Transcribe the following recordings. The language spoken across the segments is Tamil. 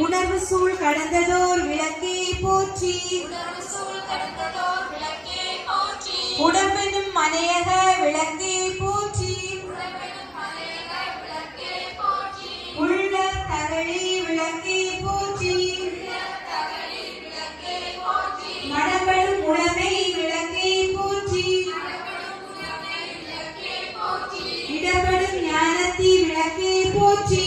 உணர்வு சூழ் கடந்ததோர் விளக்கே போற்றி. உடம்பெனும் மனையக விளக்கே போற்றி. உள்ள தகழி விளக்கே போற்றி. நடப்படும் உளமை விளக்கே போற்றி. இடப்படும் ஞானத்தி விளக்கே போற்றி.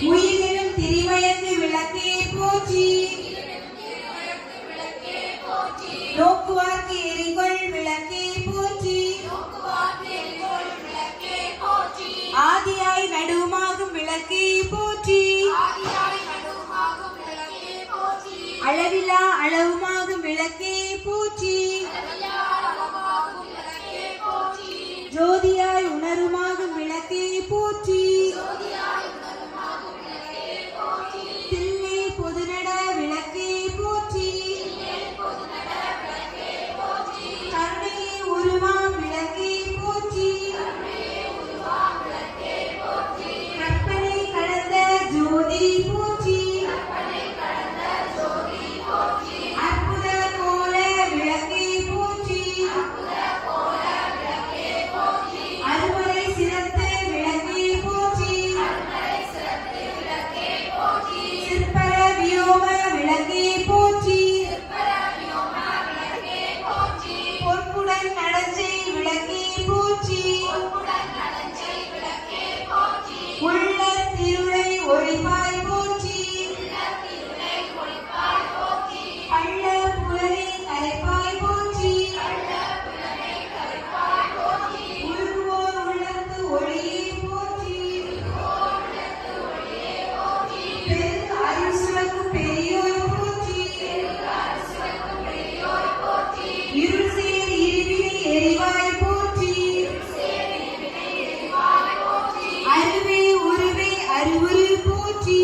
உயிரினும் திரிமயக்கு விளக்கே போற்றி. நோக்குவார்க்கு எரிகொள் விளக்கே போற்றி. ஆதியாய் நடுவுமாகும் விளக்கே போற்றி. அளவிலா அளவுமாகும் விளக்கே போற்றி. ஜோதியாய் உணருமாகும் விளக்கே போற்றி. தில்லை பொதுநட விளக்கே போற்றி. கருணையே உருவாம் விளக்கே போற்றி. கற்பனை கடந்த ஜோதி போற்றி. அற்புத கோல விளக்கே போற்றி. அருமறை சிறந்த விளக்கே போற்றி. சிற்பர வியோம விளக்கே போற்றி. பொற்புடன் நடஞ்சை விளக்கே போற்றி. உள்ள திருளை ஒளிபாய் போற்றி. பள்ள புலனை கரைப்பாய் போற்றி. உருவோர் உள்ளத்து ஒளியே போற்றி. பெரு அருள் சுமக்கு பெரியோர் போற்றி. இருள் சேர் இருவினை எரிவாய் போற்றி. அருவே உருவே அருவுரு போற்றி.